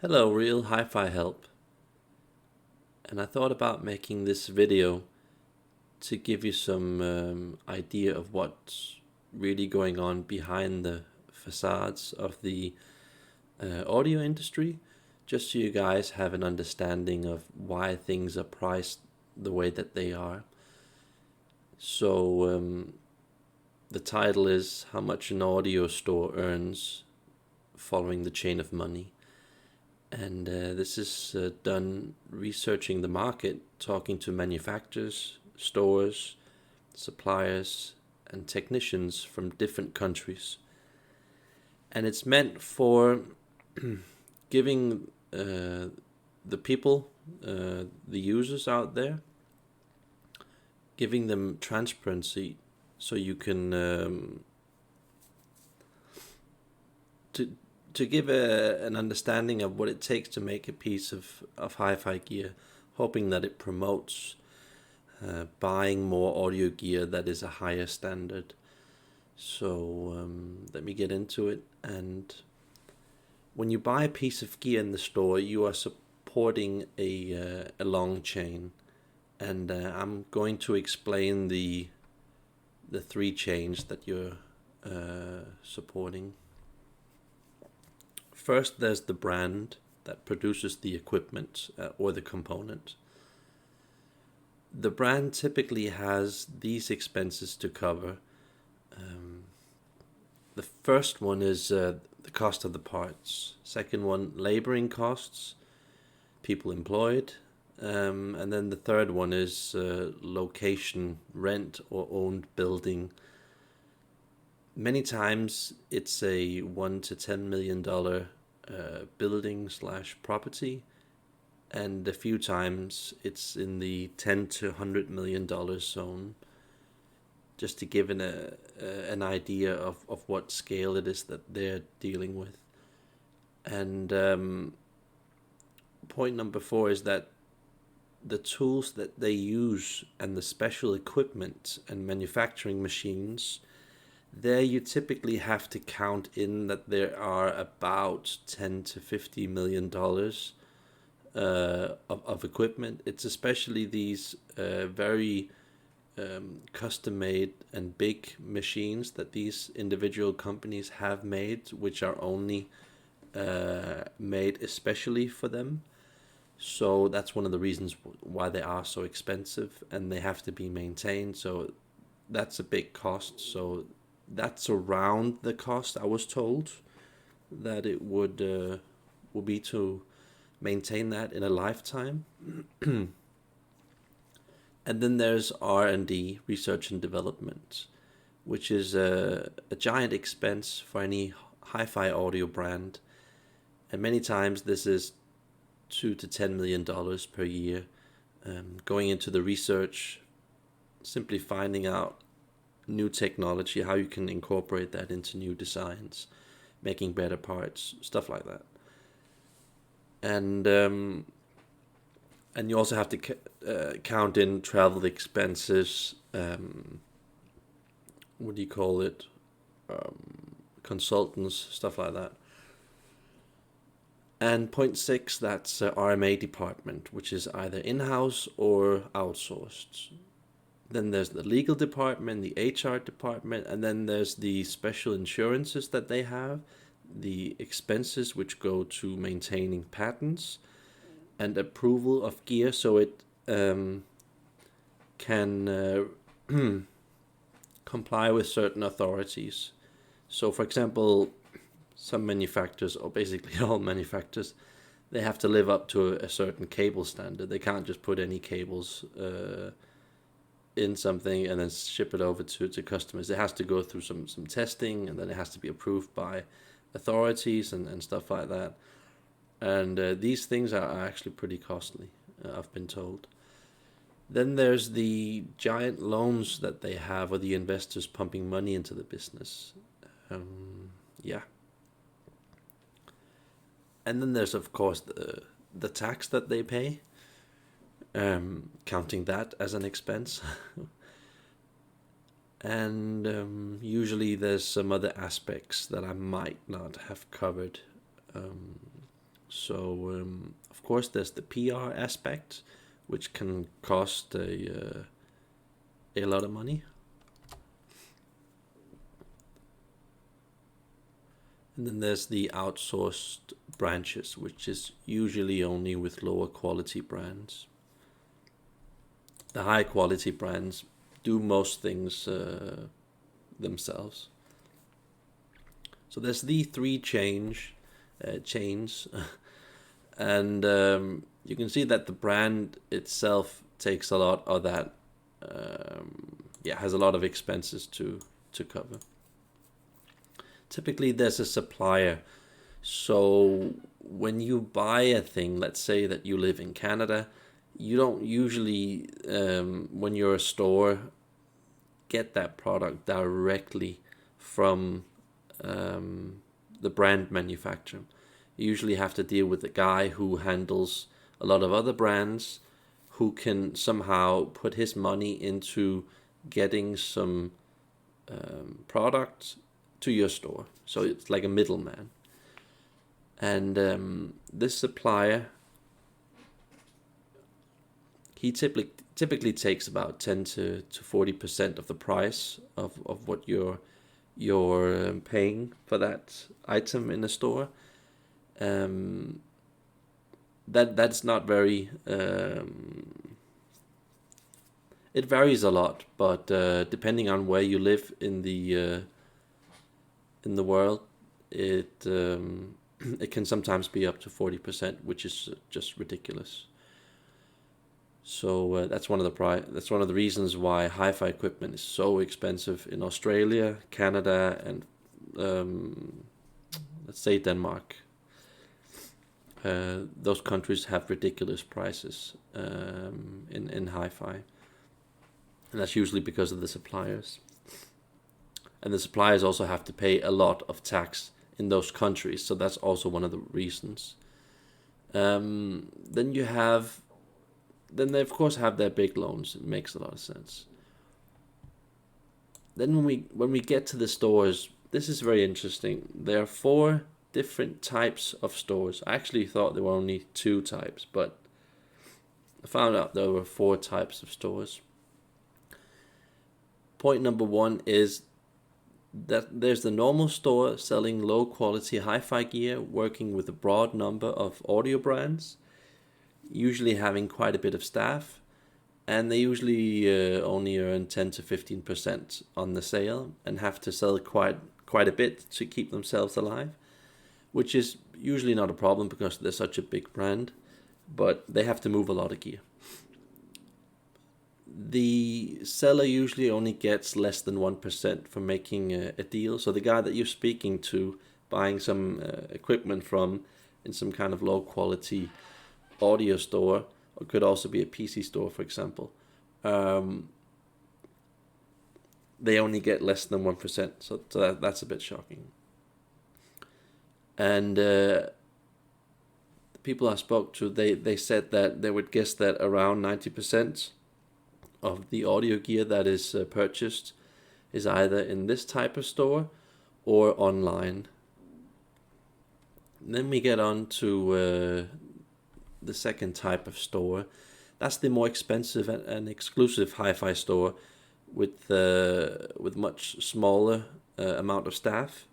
Hello, real hi-fi help. And I thought about making this video to give you some idea of what's really going on behind the facades of the audio industry, just so you guys have an understanding of why things are priced the way that they are. So the title is How Much an Audio Store Earns Following the Chain of Money. And this is done researching the market, talking to manufacturers, stores, suppliers, and technicians from different countries. And it's meant for giving the people, the users out there, giving them transparency so you can to give an understanding of what it takes to make a piece of hi-fi gear, hoping that it promotes buying more audio gear that is a higher standard. So let me get into it. And when you buy a piece of gear in the store, you are supporting a long chain. And I'm going to explain the three chains that you're supporting. First, there's the brand that produces the equipment or the component. The brand typically has these expenses to cover. The first one is the cost of the parts. Second one, laboring costs, people employed. And then the third one is location, rent or owned building. Many times it's a $1 to $10 million building / property, and a few times it's in the $10 to $100 million zone, just to give an idea of what scale it is that they're dealing with. And point number 4 is that the tools that they use and the special equipment and manufacturing machines, there you typically have to count in that there are about $10 to $50 million of equipment. It's especially these very custom-made and big machines that these individual companies have made, which are only made especially for them. So that's one of the reasons why they are so expensive, and they have to be maintained. So that's a big cost. So that's around the cost I was told that it would be to maintain that in a lifetime. And then there's R&D, research and development, which is a giant expense for any hi-fi audio brand. And many times this is $2 to $10 million per year, going into the research, simply finding out new technology, how you can incorporate that into new designs, making better parts, stuff like that. And you also have to count in travel expenses, what do you call it, consultants, stuff like that. And point 6, that's RMA department, which is either in-house or outsourced. Then there's the legal department, the HR department, and then there's the special insurances that they have, the expenses which go to maintaining patents, and approval of gear, so it can comply with certain authorities. So, for example, some manufacturers, or basically all manufacturers, they have to live up to a certain cable standard. They can't just put any cables in something and then ship it over to customers. It has to go through some testing, and then it has to be approved by authorities and stuff like that. And these things are actually pretty costly, I've been told. Then there's the giant loans that they have, or the investors pumping money into the business. Yeah. And then there's, of course, the tax that they pay, counting that as an expense. And usually there's some other aspects that I might not have covered. So of course there's the PR aspect, which can cost a lot of money. And then there's the outsourced branches, which is usually only with lower quality brands. The high quality brands do most things themselves. So there's the three chains, and you can see that the brand itself takes a lot of that. Has a lot of expenses to cover. Typically, there's a supplier. So when you buy a thing, let's say that you live in Canada, you don't usually, when you're a store, get that product directly from the brand manufacturer. You usually have to deal with a guy who handles a lot of other brands, who can somehow put his money into getting some product to your store. So it's like a middleman. And this supplier, he typically takes about 10 to 40% of the price of what you're paying for that item in a store. That's not very. It varies a lot, but depending on where you live in the world, it it can sometimes be up to 40%, which is just ridiculous. So that's one of the reasons why hi-fi equipment is so expensive in Australia, Canada, and let's say Denmark. Those countries have ridiculous prices in hi-fi, and that's usually because of the suppliers. And the suppliers also have to pay a lot of tax in those countries, so that's also one of the reasons. Then they of course have their big loans. It makes a lot of sense. Then when we get to the stores, this is very interesting. There are 4 different types of stores. I actually thought there were only 2 types, but I found out there were 4 types of stores. Point number 1 is that there's the normal store selling low quality hi-fi gear, working with a broad number of audio brands, usually having quite a bit of staff, and they usually only earn 10 to 15% on the sale and have to sell quite a bit to keep themselves alive, which is usually not a problem because they're such a big brand, but they have to move a lot of gear. The seller usually only gets less than 1% for making a deal. So the guy that you're speaking to, buying some equipment from in some kind of low quality audio store, or could also be a PC store, for example, they only get less than 1%. So that's a bit shocking. And the people I spoke to, they said that they would guess that around 90% of the audio gear that is purchased is either in this type of store or online. And then we get on to the second type of store. That's the more expensive and exclusive hi-fi store with much smaller amount of staff,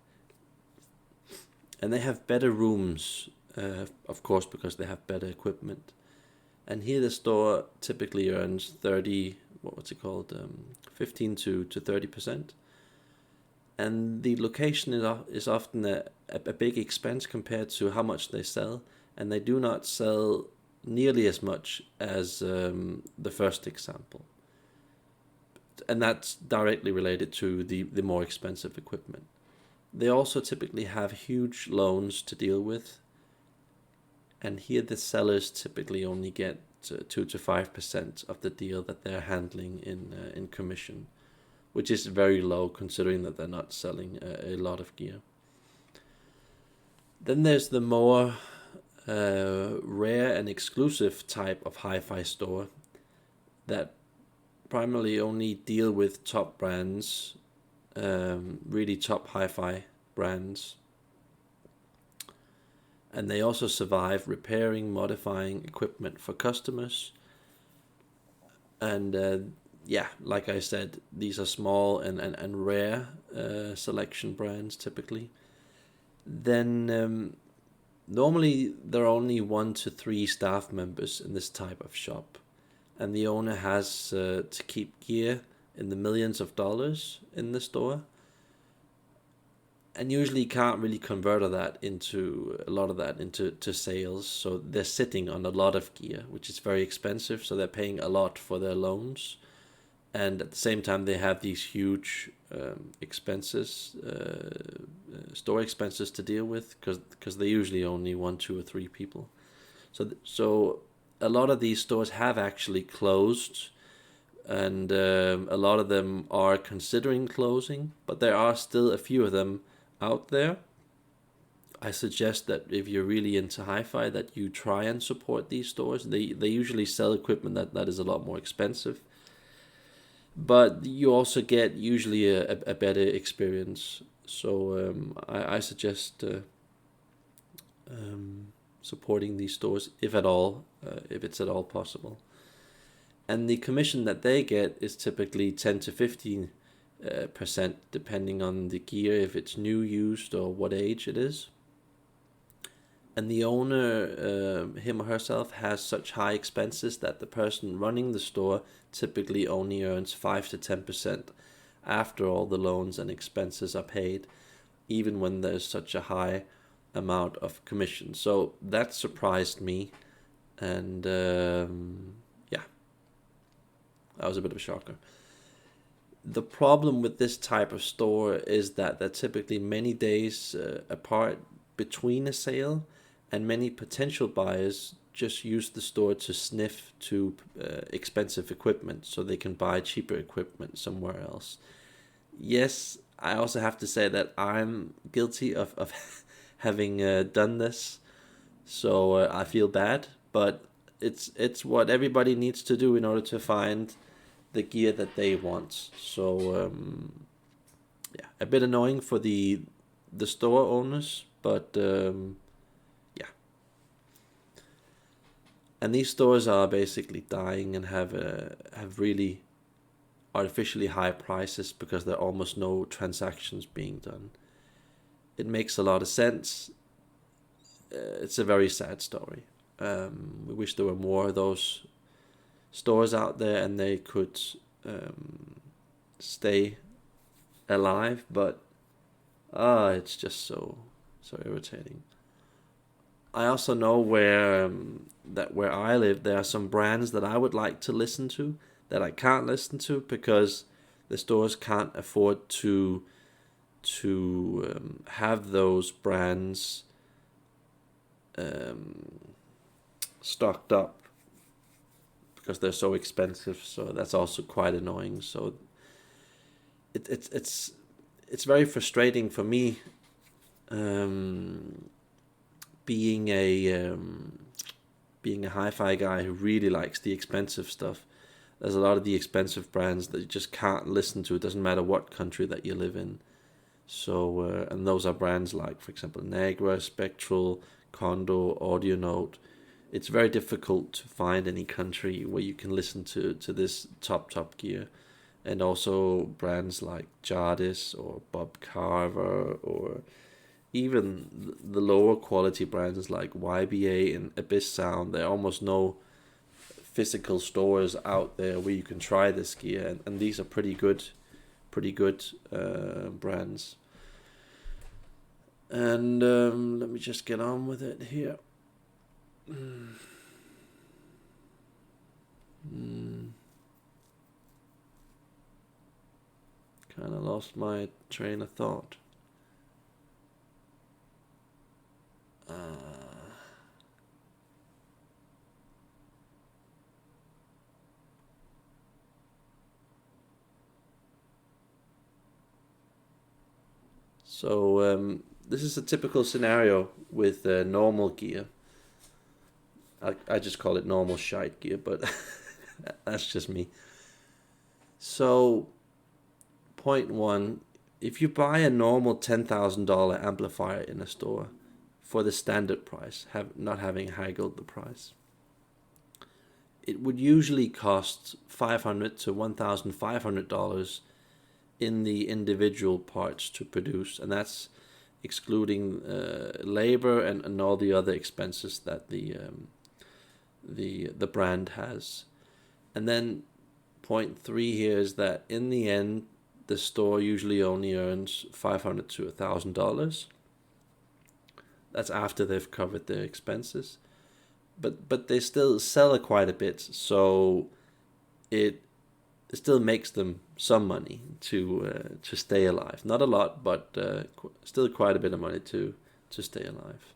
and they have better rooms, of course, because they have better equipment. And here the store typically earns 15 to 30%. And the location is often a big expense compared to how much they sell. And they do not sell nearly as much as the first example. And that's directly related to the more expensive equipment. They also typically have huge loans to deal with. And here the sellers typically only get 2 to 5% of the deal that they're handling in commission, which is very low considering that they're not selling a lot of gear. Then there's the more rare and exclusive type of hi-fi store that primarily only deal with top brands, really top hi-fi brands. And they also survive repairing, modifying equipment for customers. And yeah, like I said, these are small and rare selection brands typically. Then normally there are only 1 to 3 staff members in this type of shop, and the owner has to keep gear in the millions of dollars in the store, and usually can't really convert a lot of that into sales. So they're sitting on a lot of gear, which is very expensive. So they're paying a lot for their loans, and at the same time they have these huge expenses, store expenses to deal with, because they're usually only 1, 2, or 3 people. So a lot of these stores have actually closed, and a lot of them are considering closing, but there are still a few of them out there. I suggest that if you're really into hi-fi, that you try and support these stores. They usually sell equipment that is a lot more expensive, but you also get usually a better experience. So I suggest supporting these stores if it's at all possible. And the commission that they get is typically 10 to 15% depending on the gear, if it's new, used, or what age it is. And the owner, him or herself, has such high expenses that the person running the store typically only earns 5 to 10% after all the loans and expenses are paid, even when there's such a high amount of commission. So that surprised me, and yeah, that was a bit of a shocker. The problem with this type of store is that they're typically many days apart between a sale, and many potential buyers just use the store to sniff to expensive equipment so they can buy cheaper equipment somewhere else. Yes, I also have to say that I'm guilty of having done this, so I feel bad, but it's what everybody needs to do in order to find the gear that they want. So yeah, a bit annoying for the store owners, but yeah. And these stores are basically dying and have really artificially high prices because there are almost no transactions being done. It makes a lot of sense. It's a very sad story. We wish there were more of those stores out there and they could stay alive, but it's just so irritating. I also know where I live, there are some brands that I would like to listen to that I can't listen to because the stores can't afford to have those brands stocked up because they're so expensive. So that's also quite annoying. So it's very frustrating for me, being a hi-fi guy who really likes the expensive stuff. There's a lot of the expensive brands that you just can't listen to. It doesn't matter what country that you live in. So and those are brands like, for example, Negra, Spectral, Kondo, Audio Note. It's very difficult to find any country where you can listen to this top gear. And also brands like Jardis or Bob Carver, or even the lower quality brands like YBA and Abyss Sound. There are almost no physical stores out there where you can try this gear, and these are pretty good brands. And let me just get on with it here. Kind of lost my train of thought. So this is a typical scenario with normal gear. I just call it normal shite gear, but that's just me. So, point one, if you buy a normal $10,000 amplifier in a store, for the standard price, not having haggled the price. It would usually cost $500 to $1,500 in the individual parts to produce, and that's excluding labor and all the other expenses that the brand has. And then point 3 here is that in the end, the store usually only earns $500 to $1,000. That's after they've covered their expenses, but they still sell quite a bit, so it still makes them some money to stay alive. Not a lot, but still quite a bit of money to stay alive.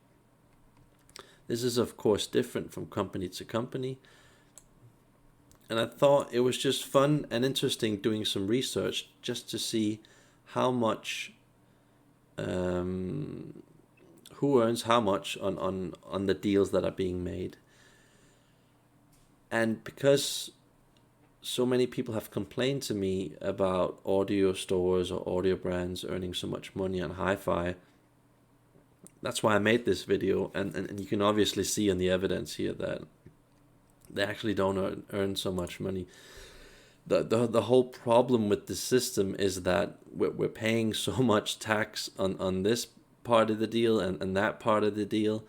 This is of course different from company to company, and I thought it was just fun and interesting doing some research just to see how much who earns how much on the deals that are being made. And because so many people have complained to me about audio stores or audio brands earning so much money on hi-fi, that's why I made this video. And you can obviously see on the evidence here that they actually don't earn so much money. The whole problem with the system is that we're paying so much tax on this part of the deal and that part of the deal,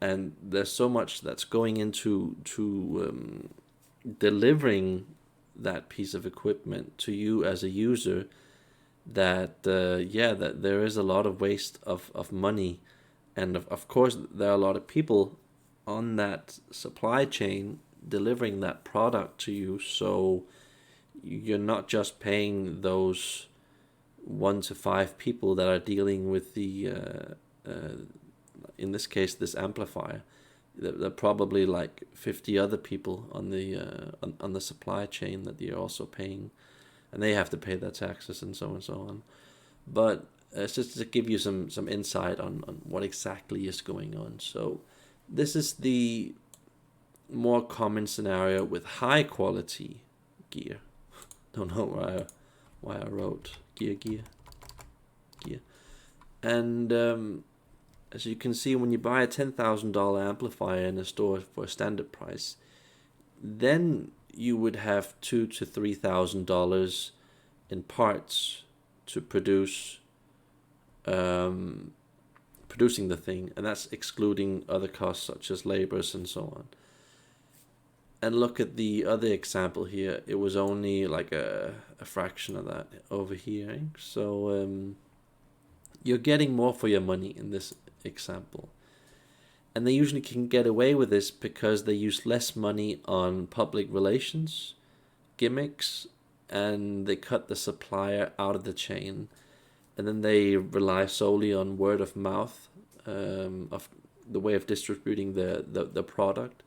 and there's so much that's going into delivering that piece of equipment to you as a user that that there is a lot of waste of money, and of course there are a lot of people on that supply chain delivering that product to you, so you're not just paying those 1 to 5 people that are dealing with the in this case this amplifier. There are probably like 50 other people on the supply chain that you're also paying, and they have to pay their taxes and so on. But it's just to give you some insight on what exactly is going on. So this is the more common scenario with high quality gear. Don't know why I wrote gear. And as you can see, when you buy a $10,000 amplifier in a store for a standard price, then you would have $2,000 to $3,000 in parts to produce producing the thing, and that's excluding other costs such as labors and so on. And look at the other example here. It was only like a fraction of that over here. So you're getting more for your money in this example. And they usually can get away with this because they use less money on public relations, gimmicks, and they cut the supplier out of the chain. And then they rely solely on word of mouth of the way of distributing the product,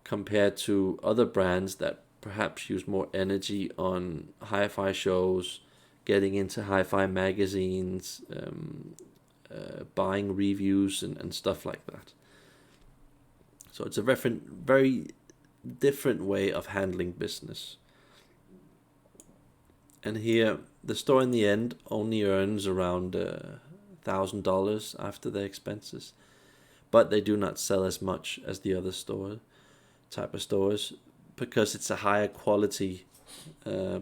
compared to other brands that perhaps use more energy on hi-fi shows, getting into hi-fi magazines, buying reviews and stuff like that. So it's a very different way of handling business. And here, the store in the end only earns around $1,000 after their expenses, but they do not sell as much as the other type of stores, because it's a higher quality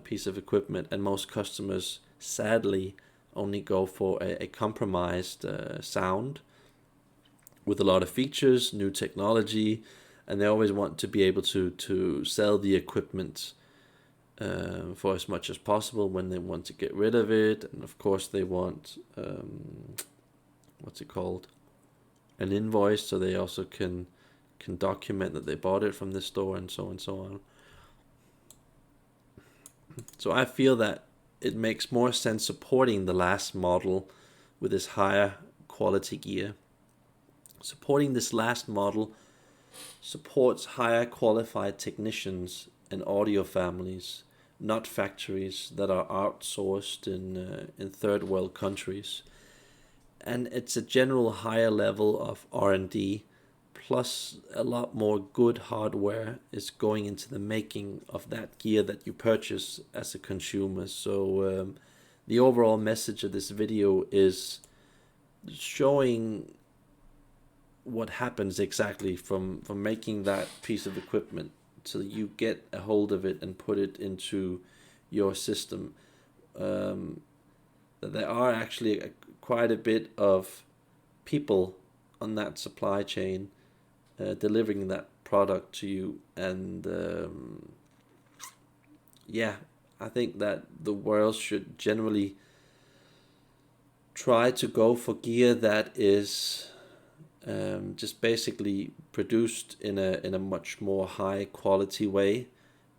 piece of equipment, and most customers sadly only go for a compromised sound with a lot of features, new technology, and they always want to be able to sell the equipment for as much as possible when they want to get rid of it. And of course they want an invoice, so they also can document that they bought it from this store, and so on. So I feel that it makes more sense supporting the last model with this higher quality gear. Supporting this last model supports higher qualified technicians and audio families, not factories that are outsourced in third world countries. And it's a general higher level of R&D, plus a lot more good hardware is going into the making of that gear that you purchase as a consumer. So the overall message of this video is showing what happens exactly from making that piece of equipment till you get a hold of it and put it into your system. There are actually quite a bit of people on that supply chain delivering that product to you, and yeah, I think that the world should generally try to go for gear that is just basically produced in a much more high quality way,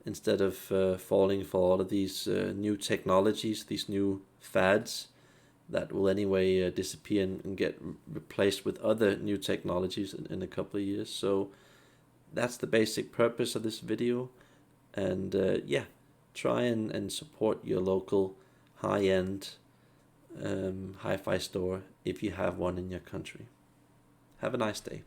instead of falling for all of these new technologies, these new fads that will anyway disappear and get replaced with other new technologies in a couple of years. So that's the basic purpose of this video. And yeah, try and support your local high-end hi-fi store if you have one in your country. Have a nice day.